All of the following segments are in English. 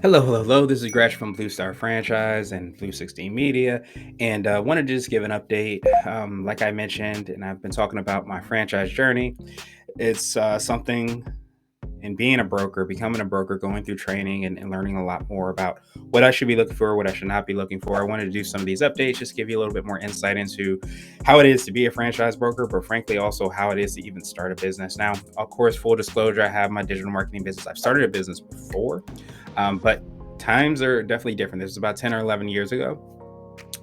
Hello. This is Gresh from Blue Star Franchise and Blue 16 Media, and wanted to just give an update. Like I mentioned, and I've been talking about my franchise journey. It's something in being a broker, becoming a broker, going through training and learning a lot more about what I should be looking for, what I should not be looking for. I wanted to do some of these updates, just give you a little bit more insight into how it is to be a franchise broker, but frankly, also how it is to even start a business. Now, of course, full disclosure, I have my digital marketing business. I've started a business before, but times are definitely different. This was about 10 or 11 years ago.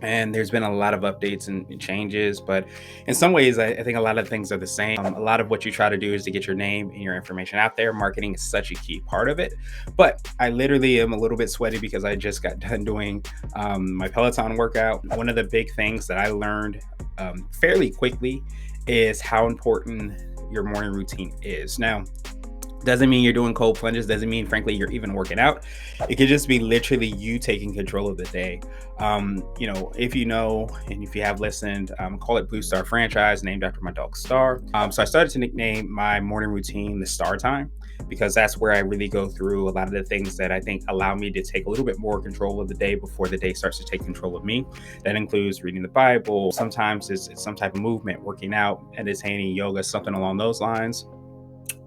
And there's been a lot of updates and changes, but in some ways, I think a lot of things are the same. A lot of what you try to do is to get your name and your information out there. Marketing is such a key part of it. But I literally am a little bit sweaty because I just got done doing my Peloton workout. One of the big things that I learned fairly quickly is how important your morning routine is. Now, doesn't mean you're doing cold plunges. Doesn't mean, frankly, you're even working out. It could just be literally you taking control of the day. If you know, and if you have listened, call it Blue Star Franchise, named after my dog Star. So I started to nickname my morning routine the Star Time because that's where I really go through a lot of the things that I think allow me to take a little bit more control of the day before the day starts to take control of me. That includes reading the Bible. Sometimes it's some type of movement, working out, meditating, yoga, something along those lines.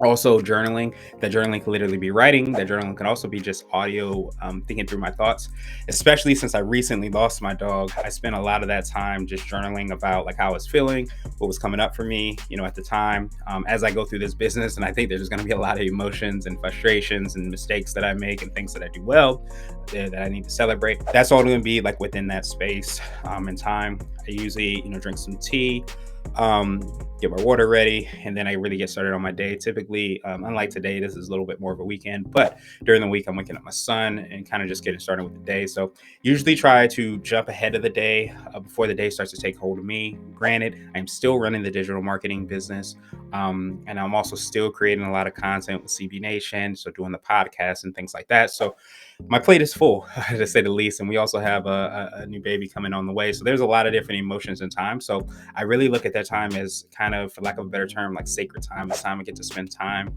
Also journaling. That journaling can literally be writing. That journaling can also be just audio, thinking through my thoughts. Especially since I recently lost my dog, I spent a lot of that time just journaling about like how I was feeling, what was coming up for me, at the time. As I go through this business, and I think there's going to be a lot of emotions and frustrations and mistakes that I make and things that I do well that I need to celebrate. That's all going to be like within that space and time. I usually, drink some tea, get my water ready, and then I really get started on my day. Typically, unlike today, this is a little bit more of a weekend, but during the week, I'm waking up my son and kind of just getting started with the day. So usually try to jump ahead of the day before the day starts to take hold of me. Granted, I'm still running the digital marketing business, and I'm also still creating a lot of content with CBNation, so doing the podcast and things like that. So my plate is full, to say the least, and we also have a new baby coming on the way. So there's a lot of different emotions and time. So I really look at that time as kind of, for lack of a better term, like sacred time. It's time I get to spend time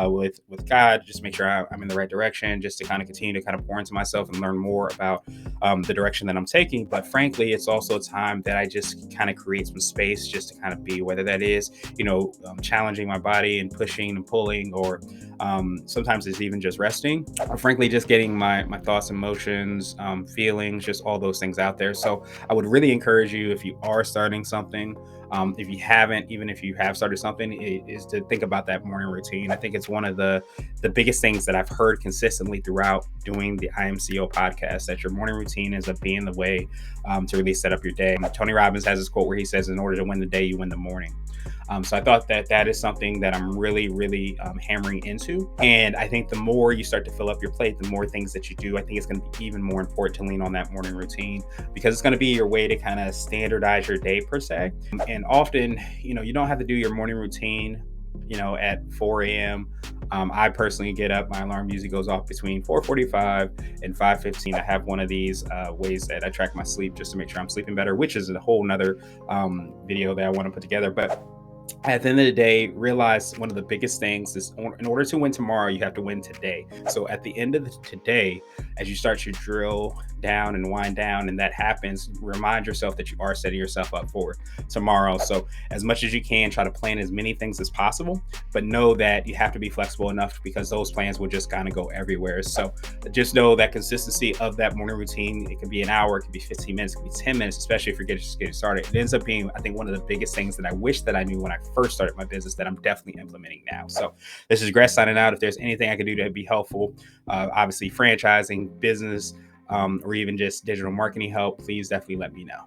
with God, just make sure I'm in the right direction, just to kind of continue to kind of pour into myself and learn more about the direction that I'm taking. But frankly, it's also a time that I just kind of create some space just to kind of be, whether that is, challenging my body and pushing and pulling, or sometimes it's even just resting, or frankly, just getting my thoughts, emotions, feelings, just all those things out there. So I would really encourage you, if you are starting something, if you haven't, even if you have started something, is to think about that morning routine. I think it's one of the biggest things that I've heard consistently throughout doing the IMCO podcast, that your morning routine ends up being the way to really set up your day. Tony Robbins has this quote where he says, in order to win the day, you win the morning. So I thought that is something that I'm really hammering into. And I think the more you start to fill up your plate, the more things that you do, I think it's going to be even more important to lean on that morning routine, because it's going to be your way to kind of standardize your day per se. And often, you don't have to do your morning routine, at 4 a.m. I personally get up, my alarm usually goes off between 4:45 and 5:15. I have one of these ways that I track my sleep just to make sure I'm sleeping better, which is a whole nother video that I want to put together. But at the end of the day, realize one of the biggest things is, in order to win tomorrow, you have to win today. So at the end of today, as you start to drill down and wind down, and that happens, remind yourself that you are setting yourself up for tomorrow. So as much as you can, try to plan as many things as possible, but know that you have to be flexible enough, because those plans will just kind of go everywhere. So just know that consistency of that morning routine, it could be an hour, it could be 15 minutes, it could be 10 minutes, especially if you're just getting started. It ends up being, I think, one of the biggest things that I wish that I knew when I first started my business, that I'm definitely implementing now. So this is Gresh signing out. If there's anything I could do to be helpful, obviously franchising, business, or even just digital marketing help, please definitely let me know.